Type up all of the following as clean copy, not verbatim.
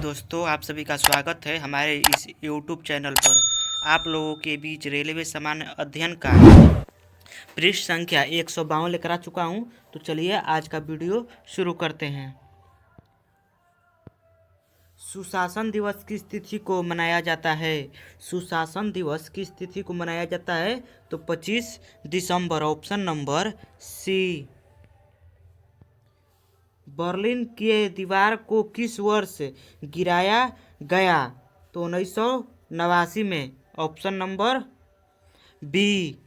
दोस्तों, आप सभी का स्वागत है हमारे इस YouTube चैनल पर। आप लोगों के बीच रेलवे सामान्य अध्ययन का पृष्ठ संख्या 152 लेकर आ चुका हूं। तो चलिए आज का वीडियो शुरू करते हैं। सुशासन दिवस किस तिथि को मनाया जाता है? सुशासन दिवस किस तिथि को मनाया जाता है? तो 25 दिसंबर, ऑप्शन नंबर सी। बर्लिन के दीवार को किस वर्ष गिराया गया? तो 1989 में, ऑप्शन नंबर बी।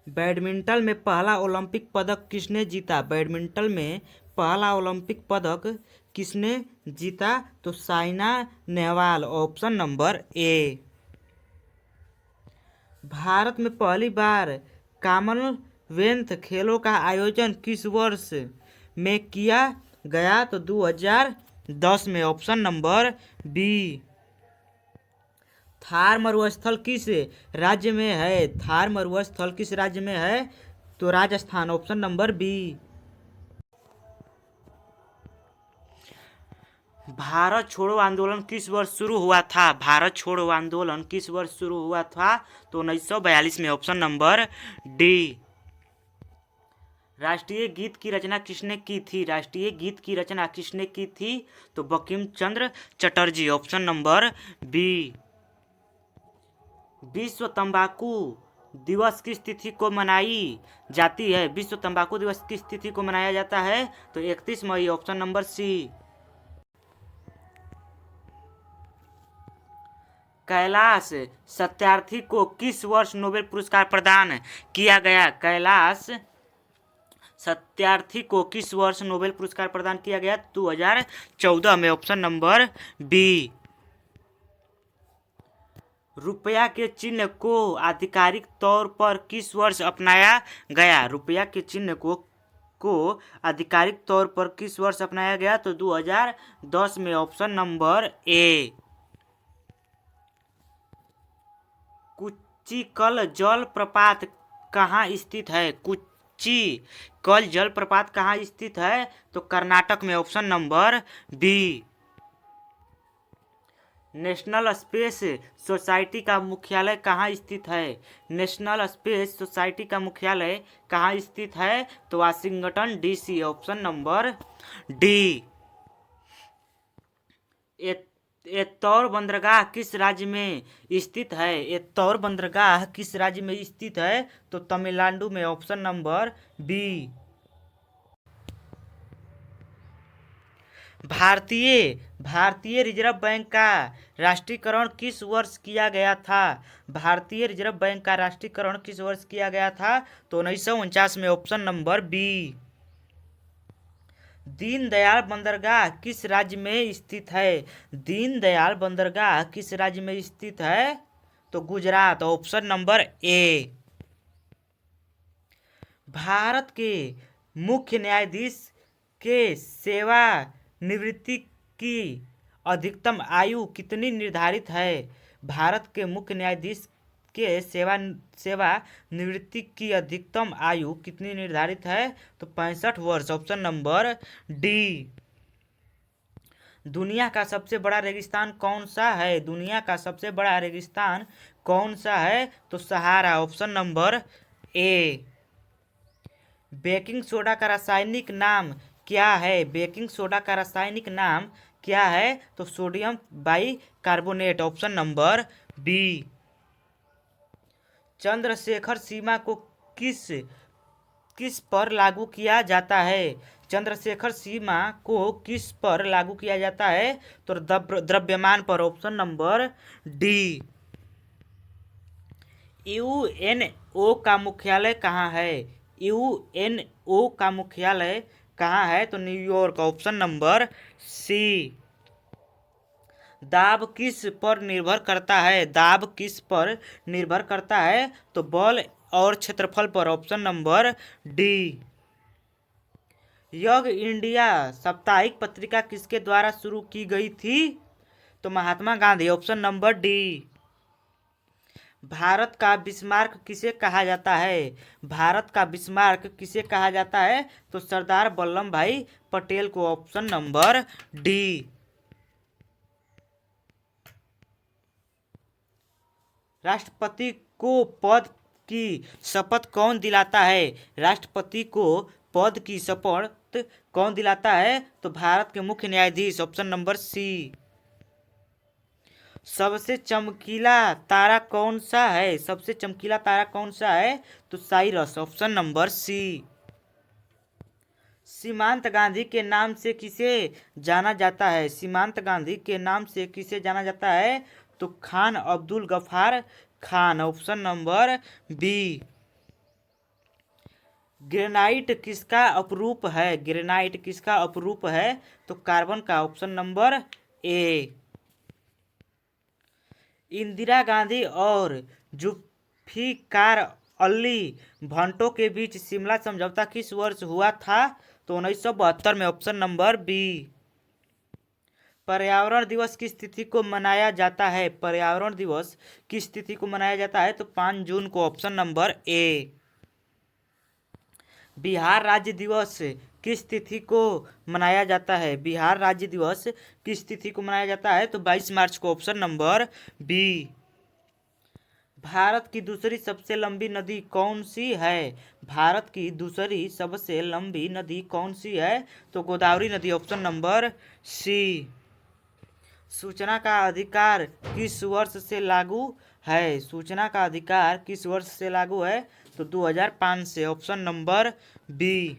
बैडमिंटन में पहला ओलंपिक पदक किसने जीता? बैडमिंटन में पहला ओलंपिक पदक किसने जीता? तो साइना नेहवाल, ऑप्शन नंबर ए। भारत में पहली बार कॉमनवेल्थ खेलों का आयोजन किस वर्ष में किया गया? तो 2010 में, ऑप्शन नंबर बी। थार मरुस्थल किस राज्य में है? थार मरुस्थल किस राज्य में है? तो Rajasthan, option number B. Bharat छोड़ो आंदोलन किस वर्ष शुरू हुआ था? भारत छोड़ो आंदोलन किस वर्ष शुरू हुआ था? तो 1942 में, ऑप्शन नंबर डी। राष्ट्रीय गीत की रचना किसने की थी? राष्ट्रीय गीत की रचना किसने की थी? तो Bankim Chandra Chatterjee, option number B. विश्व तंबाकू दिवस किस तिथि को मनाई जाती है? विश्व तंबाकू दिवस किस तिथि को मनाया जाता है? तो 31 मई, option number C. Kailash Satyarthi को किस वर्ष नोबेल पुरस्कार प्रदान किया गया? कैलाश सत्यार्थी को किस वर्ष नोबेल पुरस्कार प्रदान किया गया? 2014 में, ऑप्शन नंबर बी। रुपया के चिन्ह को आधिकारिक तौर पर किस वर्ष अपनाया गया? रुपया के चिन्ह को आधिकारिक तौर पर किस वर्ष अपनाया गया? तो 2010 में, ऑप्शन नंबर ए। कुच्चिकल जलप्रपात कहाँ स्थित है? कुच्चिकल जलप्रपात कहाँ स्थित है? तो कर्नाटक में, option number B. National space society का मुख्यालय कहाँ स्थित है? नेशनल स्पेस सोसाइटी का मुख्यालय कहाँ स्थित है? तो Washington DC, option number D. एत्तौर बंदरगाह किस राज्य में स्थित है? एत्तौर बंदरगाह किस राज्य में स्थित है? तो तमिलनाडु में, ऑप्शन नंबर बी। भारतीय रिजर्व बैंक का राष्ट्रीयकरण किस वर्ष किया गया था? भारतीय रिजर्व बैंक का राष्ट्रीयकरण किस वर्ष किया गया था? तो 1949 में, ऑप्शन नंबर बी। दीनदयाल बंदरगाह किस राज्य में स्थित है? दीनदयाल बंदरगाह किस राज्य में स्थित है? तो गुजरात, ऑप्शन नंबर ए। भारत के मुख्य न्यायाधीश के सेवानिवृत्ति की अधिकतम आयु कितनी निर्धारित है? भारत के मुख्य न्यायाधीश के सेवानिवृत्ति की अधिकतम आयु कितनी निर्धारित है? तो 65 वर्ष, ऑप्शन नंबर डी। दुनिया का सबसे बड़ा रेगिस्तान कौन सा है? दुनिया का सबसे बड़ा रेगिस्तान कौन सा है? तो Sahara, option number A. Baking soda का रासायनिक नाम क्या है? बेकिंग सोडा का रासायनिक नाम क्या है? तो sodium bicarbonate, option number B. Chandrashekhar सीमा को किस पर लागू किया जाता है? चंद्रशेखर सीमा को किस पर लागू किया जाता है? तो द्रव्यमान पर, ऑप्शन नंबर डी। यूएनओ का मुख्यालय कहाँ है? यूएनओ का मुख्यालय कहाँ है? तो न्यूयॉर्क, ऑप्शन नंबर सी। दाब किस पर निर्भर करता है? दाब किस पर निर्भर करता है? तो बल और क्षेत्रफल पर, option number D. Young India साप्ताहिक पत्रिका किसके द्वारा शुरू की गई थी? तो Mahatma Gandhi, option number D. Bharat का बिस्मार्क किसे कहा जाता है? भारत का बिस्मार्क किसे कहा जाता है? तो सरदार वल्लभ भाई पटेल को, ऑप्शन नंबर डी। राष्ट्रपति को पद की शपथ कौन दिलाता है? राष्ट्रपति को पद की शपथ कौन दिलाता है? तो भारत के मुख्य न्यायाधीश, ऑप्शन नंबर सी। सबसे चमकीला तारा कौन सा है? सबसे चमकीला तारा कौन सा है? तो साइरस, ऑप्शन नंबर सी। सीमांत गांधी के नाम से किसे जाना जाता है? सीमांत गांधी के नाम से किसे जाना जाता है? तो Khan Abdul Gaffar Khan, option number B. Granite किसका अपरूप है? ग्रेनाइट किसका अपरूप है? तो कार्बन का, ऑप्शन नंबर ए। इंदिरा गांधी और जुल्फिकार अली भुट्टो के बीच शिमला समझौता किस वर्ष हुआ था? तो 1972 में, ऑप्शन नंबर बी। पर्यावरण दिवस किस तिथि को मनाया जाता है? पर्यावरण दिवस किस तिथि को मनाया जाता है? तो 5 जून को, ऑप्शन नंबर ए। बिहार राज्य दिवस किस तिथि को मनाया जाता है? बिहार राज्य दिवस किस तिथि को मनाया जाता है? तो 22 मार्च को, ऑप्शन नंबर बी। भारत की दूसरी सबसे लंबी नदी कौन सी है? भारत की दूसरी सबसे लंबी नदी कौन सी है? तो गोदावरी नदी, ऑप्शन नंबर सी। सूचना का अधिकार किस वर्ष से लागू है? सूचना का अधिकार किस वर्ष से लागू है? तो 2005 से, ऑप्शन नंबर बी।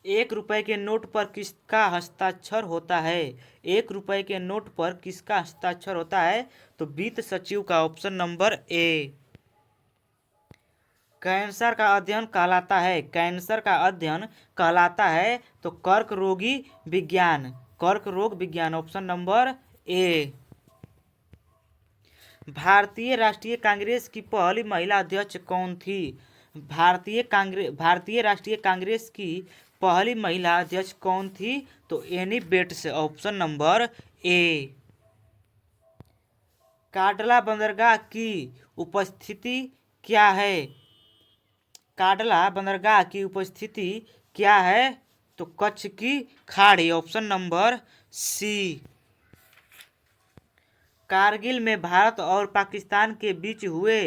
1 रुपए के नोट पर किसका हस्ताक्षर होता है? 1 रुपए के नोट पर किसका हस्ताक्षर होता है? तो वित्त सचिव का, ऑप्शन नंबर ए। कैंसर का अध्ययन कहलाता है? कैंसर का अध्ययन कहलाता है तो कर्क रोगी विज्ञान, कर्क रोग विज्ञान, ऑप्शन नंबर ए। भारतीय राष्ट्रीय कांग्रेस की पहली महिला अध्यक्ष कौन थी? भारतीय राष्ट्रीय कांग्रेस की पहली महिला अध्यक्ष कौन थी? तो एनी बेट्स, ऑप्शन नंबर ए। काडला बंदरगाह की उपस्थिति क्या है? काडला बंदरगाह की उपस्थिति क्या है? तो कच्छ की खाड़ी, ऑप्शन नंबर सी। कारगिल में भारत और पाकिस्तान के बीच हुए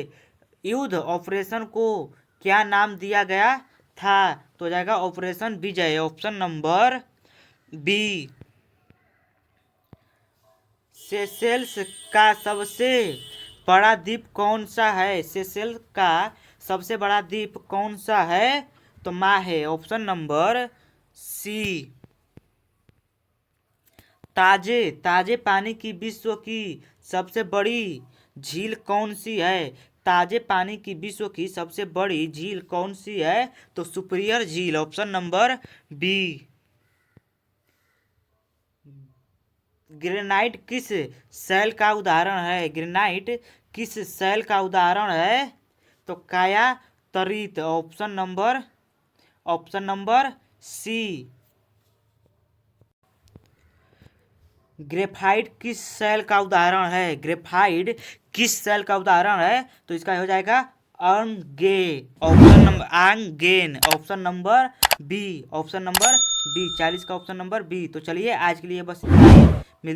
युद्ध ऑपरेशन को क्या नाम दिया गया था? तो जाएगा ऑपरेशन विजय, ऑप्शन नंबर बी। सेशेल्स का सबसे बड़ा द्वीप कौन सा है? सेशेल्स का सबसे बड़ा द्वीप कौन सा है? तो माहे, ऑप्शन नंबर सी। ताजे पानी की विश्व की सबसे बड़ी झील कौन सी है? ताजे पानी की विश्व की सबसे बड़ी झील कौन सी है? तो सुपीरियर झील, ऑप्शन नंबर बी। ग्रेनाइट किस शैल का उदाहरण है? ग्रेनाइट किस शैल का उदाहरण है? तो काया तरित, ऑप्शन नंबर सी। ग्रेफाइट किस शैल का उदाहरण है? ग्रेफाइट किस शैल का उदाहरण है? तो इसका हो जाएगा अर्नगे, ऑप्शन नंबर आंगेन, option number B, option number B. 40 का ऑप्शन नंबर बी। तो चलिए आज के लिए बस इतना ही।